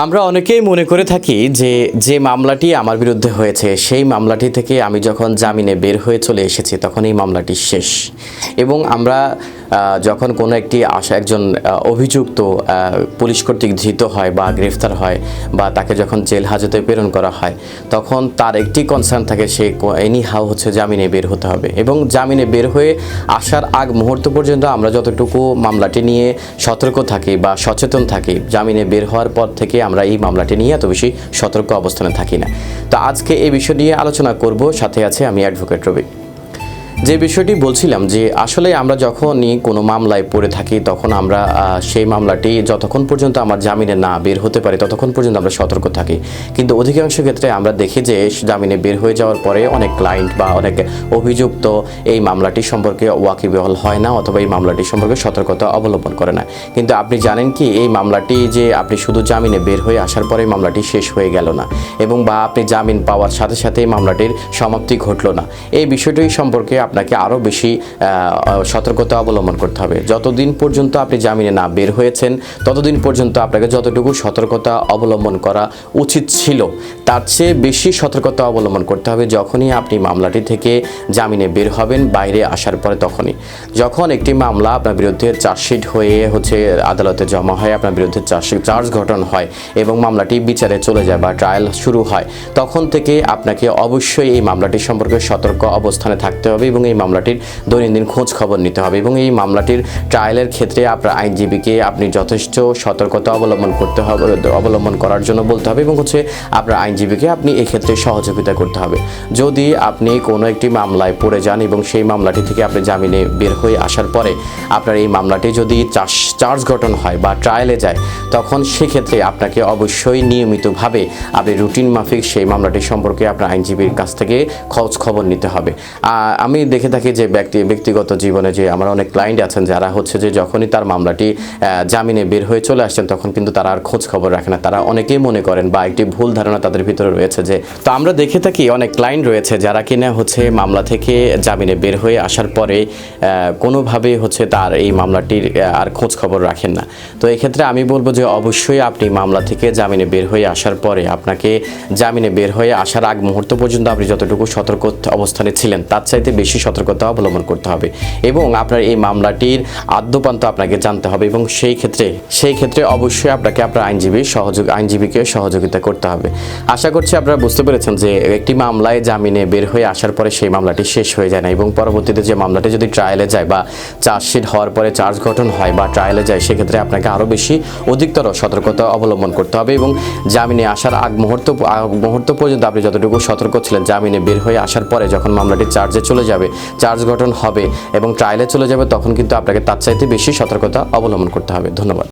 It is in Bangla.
আমরা অনেকেই মনে করে থাকি যে মামলাটি আমার বিরুদ্ধে হয়েছে সেই মামলাটি থেকে আমি যখন জামিনে বের হয়ে চলে এসেছি তখন এই মামলাটি শেষ। এবং আমরা যখন কোনো একজন অভিযুক্ত পুলিশ কর্তৃক ধৃত হয় বা গ্রেফতার হয় বা তাকে যখন জেল হাজতে প্রেরণ করা হয় তখন তার একটি কনসার্ন থাকে সে এনিহাও জামিনে বের হতে হবে। এবং জামিনে বের হয়ে আসার আগ মুহূর্ত পর্যন্ত আমরা যতটুকু মামলাটি নিয়ে সতর্ক থাকি বা সচেতন থাকি, জামিনে বের হওয়ার পর থেকে আমরা এই মামলাটি নিয়ে এত বেশি সতর্ক অবস্থানে থাকি না। তো আজকে এই বিষয় নিয়ে আলোচনা করব, সাথে আছে আমি অ্যাডভোকেট রবি। যে বিষয়টি বলছিলাম যে আসলে আমরা যখনই কোনো মামলায় পড়ে থাকি তখন আমরা সেই মামলাটি যতক্ষণ পর্যন্ত আমার জামিনে না বের হতে পারে ততক্ষণ পর্যন্ত আমরা সতর্ক থাকি। কিন্তু অধিকাংশ ক্ষেত্রে আমরা দেখি যে জামিনে বের হয়ে যাওয়ার পরে অনেক ক্লায়েন্ট বা অনেক অভিযুক্ত এই মামলাটি সম্পর্কে ওয়াকিবহাল হয় না অথবা এই মামলাটি সম্পর্কে সতর্কতা অবলম্বন করে না। কিন্তু আপনি জানেন কি এই মামলাটি যে আপনি শুধু জামিনে বের হয়ে আসার পরে মামলাটি শেষ হয়ে গেল না, এবং বা আপনি জামিন পাওয়ার সাথে সাথে এই মামলাটির সমাপ্তি ঘটল না। এই বিষয়টি সম্পর্কে আপনাকে আরও বেশি সতর্কতা অবলম্বন করতে হবে। যতদিন পর্যন্ত আপনি জামিনে না বের হয়েছেন ততদিন পর্যন্ত আপনাকে যতটুকু সতর্কতা অবলম্বন করা উচিত ছিল তার চেয়ে বেশি সতর্কতা অবলম্বন করতে হবে যখনই আপনি মামলাটি থেকে জামিনে বের হবেন বাইরে আসার পরে। তখনই যখন একটি মামলা আপনার বিরুদ্ধে চার্জশিট হয়ে আদালতে জমা হয়, আপনার বিরুদ্ধে চার্জ গঠন হয় এবং মামলাটি বিচারে চলে যায় বা ট্রায়াল শুরু হয়, তখন থেকে আপনাকে অবশ্যই এই মামলাটি সম্পর্কে সতর্ক অবস্থানে থাকতে হবে এবং এই মামলাটির দৈনন্দিন খোঁজ খবর নিতে হবে। এবং এই মামলাটির ট্রায়ালের ক্ষেত্রে আপনার আইনজীবীকে আপনি যথেষ্ট সতর্কতা অবলম্বন করার জন্য বলতে হবে এবং আপনার আইনজীবীকে আপনি এক্ষেত্রে সহযোগিতা করতে হবে। যদি আপনি কোনো একটি মামলায় পড়ে যান এবং সেই মামলাটি থেকে আপনি জামিনে বের হয়ে আসার পরে আপনার এই মামলাটি যদি চার্জ গঠন হয় বা ট্রায়ালে যায় তখন সেক্ষেত্রে আপনাকে অবশ্যই নিয়মিতভাবে আপনি রুটিন মাফিক সেই মামলাটি সম্পর্কে আপনার আইনজীবীর কাছ থেকে খোঁজ খবর নিতে হবে। আমি দেখে থাকি যে ব্যক্তিগত জীবনে যে আমার অনেক ক্লায়েন্ট আছেন যারা যে যখনই তার মামলাটি জামিনে বের হয়ে চলে আসছেন তখন কিন্তু তারা আর খোঁজ খবর রাখে না। তারা অনেকেই মনে করেন বা একটি ভুল ধারণা তাদের ভিতরে রয়েছে যে, তো আমরা দেখে থাকি অনেক ক্লায়েন্ট রয়েছে যারা কিনা মামলা থেকে জামিনে বের হয়ে আসার পরে কোনোভাবে তার এই মামলাটির আর খোঁজ খবর রাখেন না। তো এক্ষেত্রে আমি বলবো যে অবশ্যই আপনি মামলা থেকে জামিনে বের হয়ে আসার পরে আপনাকে জামিনে বের হয়ে আসার আগ মুহূর্ত পর্যন্ত আপনি যতটুকু সতর্ক অবস্থানে ছিলেন তার চাইতে বেশি সতর্কতা অবলম্বন করতে হবে এবং আপনার এই মামলাটির আদ্যপান্ত আপনাকে জানতে হবে এবং সেই ক্ষেত্রে অবশ্যই আপনাকে আপনার আইনজীবীকে সহযোগিতা করতে হবে। আশা করছি আপনারা বুঝতে পেরেছেন যে একটি মামলায় জামিনে বের হয়ে আসার পরে সেই মামলাটি শেষ হয়ে যায় না এবং পরবর্তীতে যে মামলাটি যদি ট্রায়ালে যায় বা চার্জশিট হওয়ার পরে চার্জ গঠন হয় বা ট্রায়ালে যায় সেক্ষেত্রে আপনাকে আরও বেশি অধিকতর সতর্কতা অবলম্বন করতে হবে এবং জামিনে আসার আগ মুহূর্ত পর্যন্ত আপনি যতটুকু সতর্ক ছিলেন জামিনে বের হয়ে আসার পরে যখন মামলাটি চার্জে চলে যাবে, চার্জ গঠন হবে এবং ট্রায়ালে চলে যাবে তখন কিন্তু আপনাকে তার চাইতে বেশি সতর্কতা অবলম্বন করতে হবে। ধন্যবাদ।